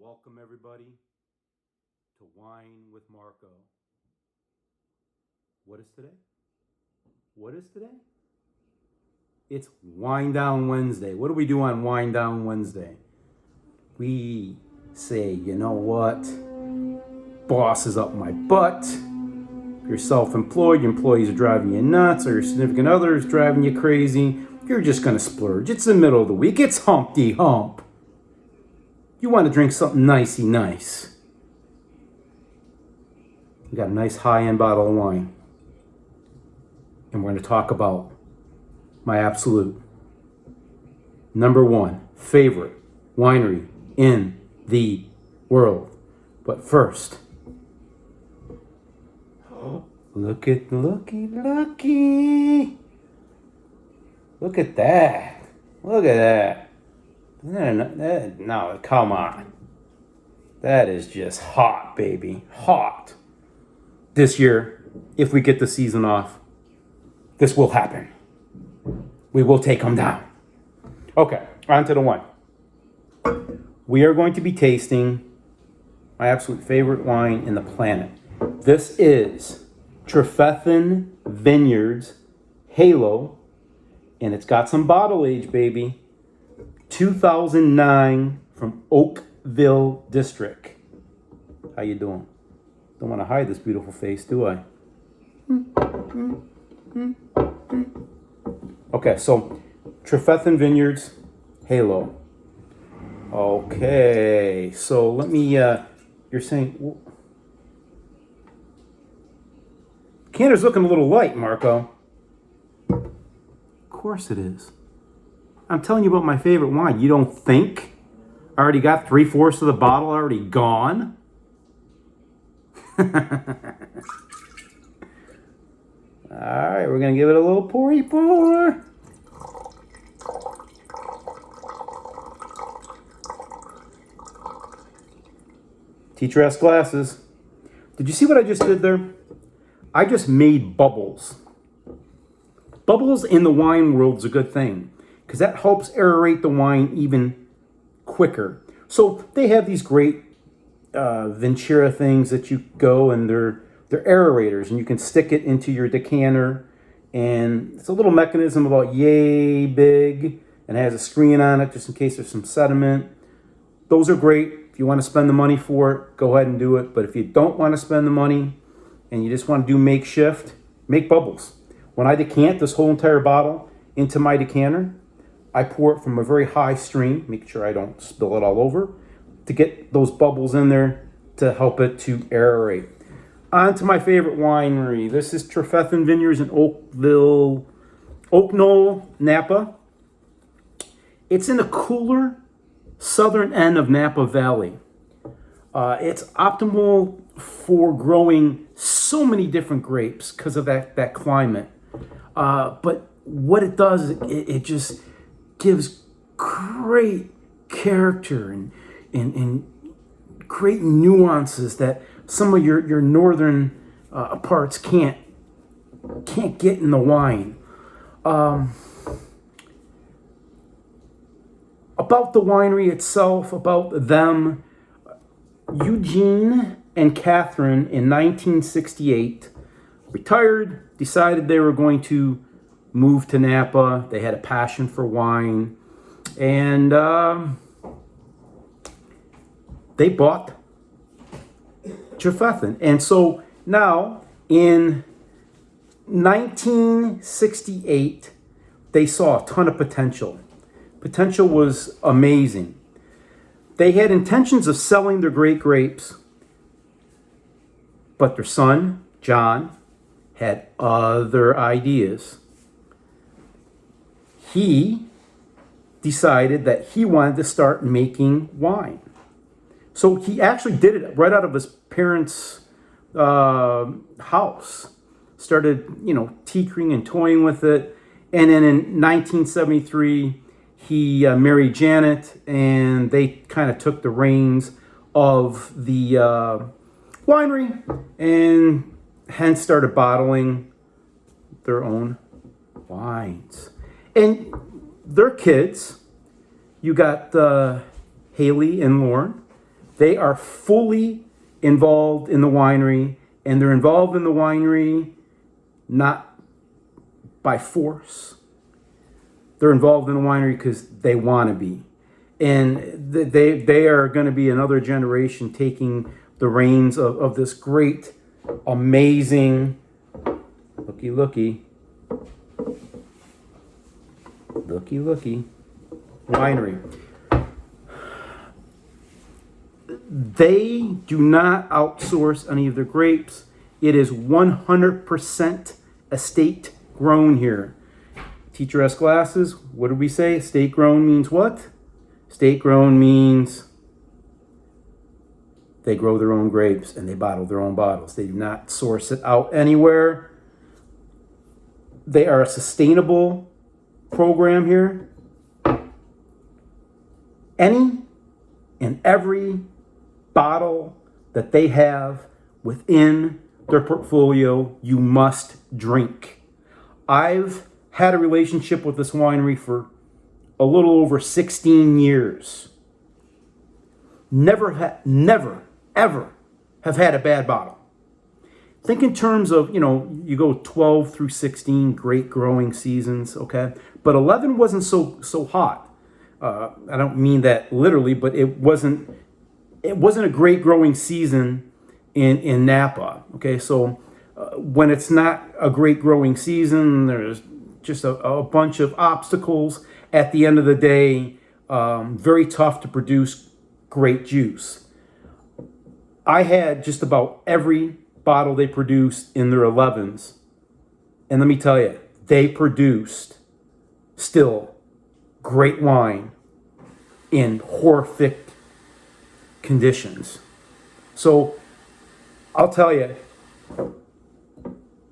Welcome, everybody, to Wine with Marco. What is today? What is today? It's Wine Down Wednesday. What do we do on Wine Down Wednesday? We say, you know what? Boss is up my butt. If you're self-employed, your employees are driving you nuts, or your significant other is driving you crazy, you're just going to splurge. It's the middle of the week. It's Humpty Hump. You want to drink something nicey nice. We got a nice high-end bottle of wine. And we're going to talk about my absolute #1 favorite winery in the world. But first, looky. Look at that. Look at that. No, come on. That is just hot, baby. Hot. This year, if we get the season off, this will happen. We will take them down. Okay, on to the wine. We are going to be tasting my absolute favorite wine in the planet. This is Trefethen Vineyards Halo, and it's got some bottle age, baby. 2009 from Oakville District. How you doing? Don't want to hide this beautiful face, do I? Okay, so Trefethen Vineyards Halo. Okay, so let me, you're saying, Canter's looking a little light, Marco. Of course it is. I'm telling you about my favorite wine. You don't think? I already got 3/4 of the bottle already gone? All right, we're going to give it a little pour. Teacher asked glasses. Did you see what I just did there? I just made bubbles. Bubbles in the wine world is a good thing because that helps aerate the wine even quicker. So they have these great Ventura things that you go and they're aerators, and you can stick it into your decanter, and it's a little mechanism about yay big and it has a screen on it just in case there's some sediment. Those are great. If you want to spend the money for it, go ahead and do it. But if you don't want to spend the money and you just want to do makeshift, make bubbles. When I decant this whole entire bottle into my decanter, I pour it from a very high stream, make sure I don't spill it all over, to get those bubbles in there to help it to aerate. On to my favorite winery. This is Trefethen Vineyards in Oakville, Oak Knoll, Napa. It's in the cooler southern end of Napa Valley. It's optimal for growing so many different grapes because of that climate. But what it does, it just gives great character and great nuances that some of your northern parts can't get in the wine. About the winery itself, about them, Eugene and Catherine in 1968 retired, decided they were going to move to Napa. They had a passion for wine, and they bought Trefethen. And so now in 1968, they saw a ton of potential. Potential was amazing. They had intentions of selling their great grapes, but their son, John, had other ideas. He decided that he wanted to start making wine. So he actually did it right out of his parents' house. Started, tinkering and toying with it. And then in 1973, he married Janet, and they kind of took the reins of the winery and hence started bottling their own wines. And their kids, you got Haley and Lauren, They are fully involved in the winery, and they're involved in the winery not by force. They're involved in the winery because they want to be. And they are going to be another generation taking the reins of this great, amazing, looky winery. They do not outsource any of their grapes. It is 100% estate grown here. Teacher S glasses, what did we say? Estate grown means what? Estate grown means they grow their own grapes and they bottle their own bottles. They do not source it out anywhere. They are a sustainable program here. Any and every bottle that they have within their portfolio, you must drink. I've had a relationship with this winery for a little over 16 years. Never, ever have had a bad bottle. Think in terms of, you go 12 through 16, great growing seasons, okay? But 11 wasn't so hot. I don't mean that literally, but it wasn't a great growing season in Napa, okay? So when it's not a great growing season, there's just a bunch of obstacles. At the end of the day, very tough to produce great juice. I had just about every bottle they produced in their 11s. And let me tell you, they produced still great wine in horrific conditions. So I'll tell you,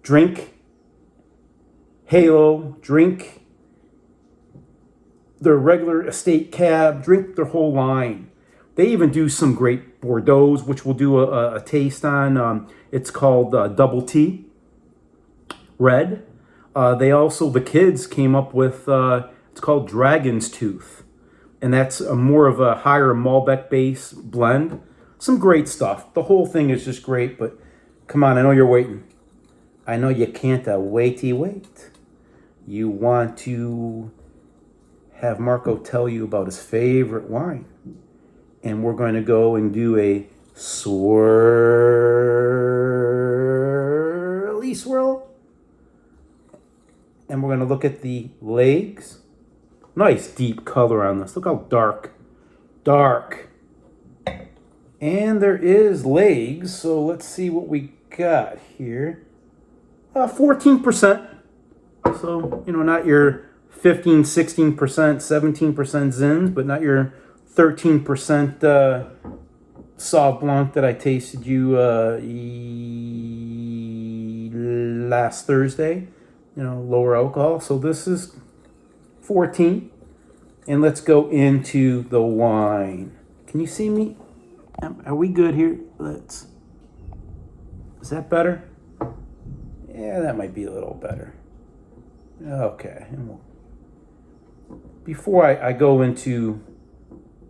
drink Halo, drink their regular estate cab, drink their whole line. They even do some great Bordeaux's, which we'll do a taste on. It's called Double T Red. They also, the kids came up with, it's called Dragon's Tooth. And that's more of a higher Malbec base blend. Some great stuff. The whole thing is just great, but come on, I know you're waiting. I know you can't wait. You want to have Marco tell you about his favorite wine. And we're going to go and do a swirly swirl. And we're going to look at the legs. Nice deep color on this. Look how dark. And there is legs. So let's see what we got here. 14%. So, not your 15, 16%, 17% Zins, but not your 13% Sauv Blanc that I tasted you last Thursday. Lower alcohol. So this is 14. And let's go into the wine. Can you see me? Are we good here? Is that better? Yeah, that might be a little better. Okay. Before I go into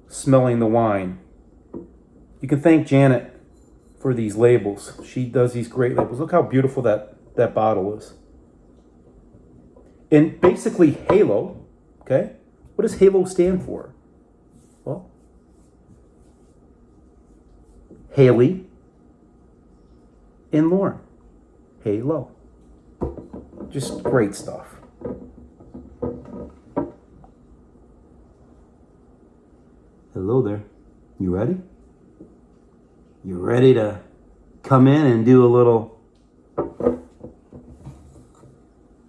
smelling the wine, you can thank Janet for these labels. She does these great labels. Look how beautiful that bottle is. And basically Halo, okay? What does Halo stand for? Well, Haley and Lauren. Halo. Just great stuff. Hello there. You ready? You ready to come in and do a little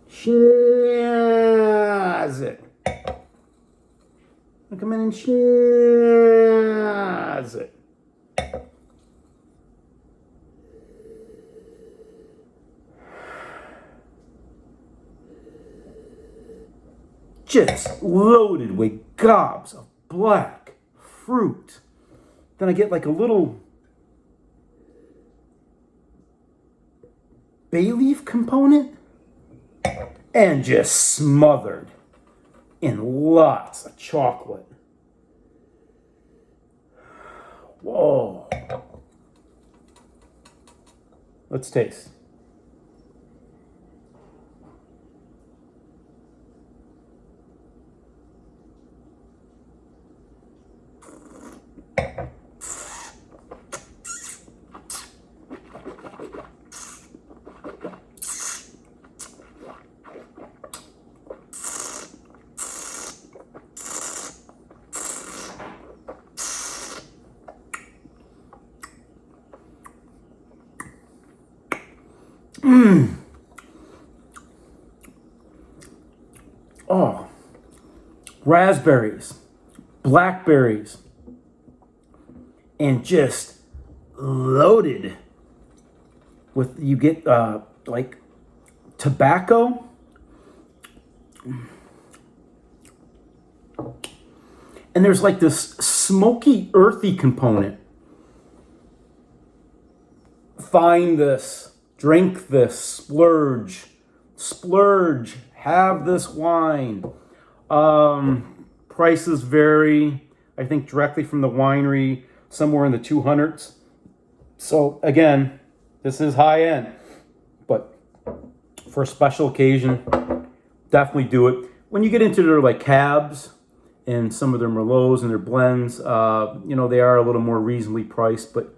schnoz it? Come in and schnoz it. Just loaded with gobs of black fruit. Then I get like a little bay leaf component and just smothered in lots of chocolate. Whoa. Let's taste. Oh, raspberries, blackberries, and just loaded with, you get like tobacco. And there's like this smoky, earthy component. Find this, drink this, splurge, have this wine. Prices vary, I think directly from the winery, somewhere in the 200s. So again, this is high end, but for a special occasion, definitely do it. When you get into their like cabs and some of their Merlots and their blends, you know, they are a little more reasonably priced, but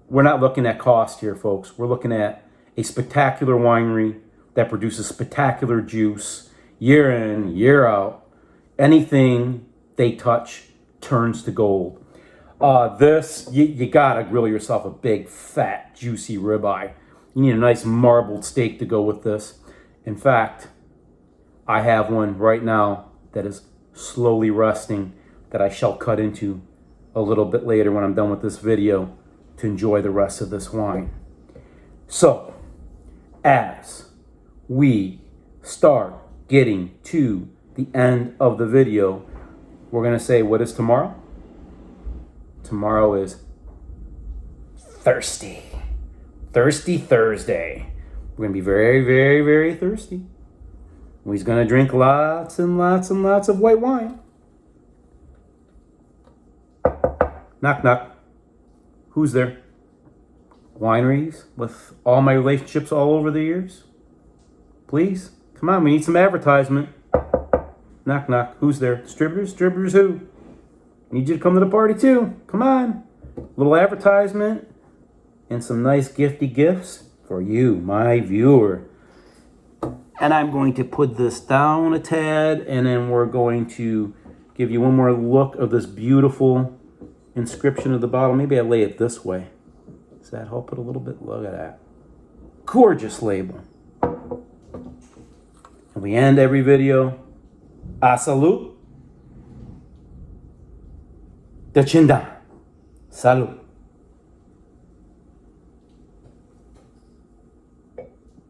we're not looking at cost here, folks. We're looking at a spectacular winery that produces spectacular juice year in, year out. Anything they touch turns to gold. This, you gotta grill yourself a big, fat, juicy ribeye. You need a nice marbled steak to go with this. In fact, I have one right now that is slowly resting that I shall cut into a little bit later when I'm done with this video to enjoy the rest of this wine. So, as we start getting to the end of the video, we're going to say, what is tomorrow? Tomorrow is thirsty. Thirsty Thursday. We're going to be very, very, very thirsty. He's going to drink lots and lots and lots of white wine. Knock, knock. Who's there? Wineries with all my relationships all over the years? Please, come on, we need some advertisement. Knock, knock. Who's there? Distributors? Distributors who? Need you to come to the party too. Come on. Little advertisement and some nice gifty gifts for you, my viewer. And I'm going to put this down a tad, and then we're going to give you one more look of this beautiful inscription of the bottle. Maybe I lay it this way. Does that help it a little bit? Look at that. Gorgeous label. And we end every video. A salud. De Chinda. Salud.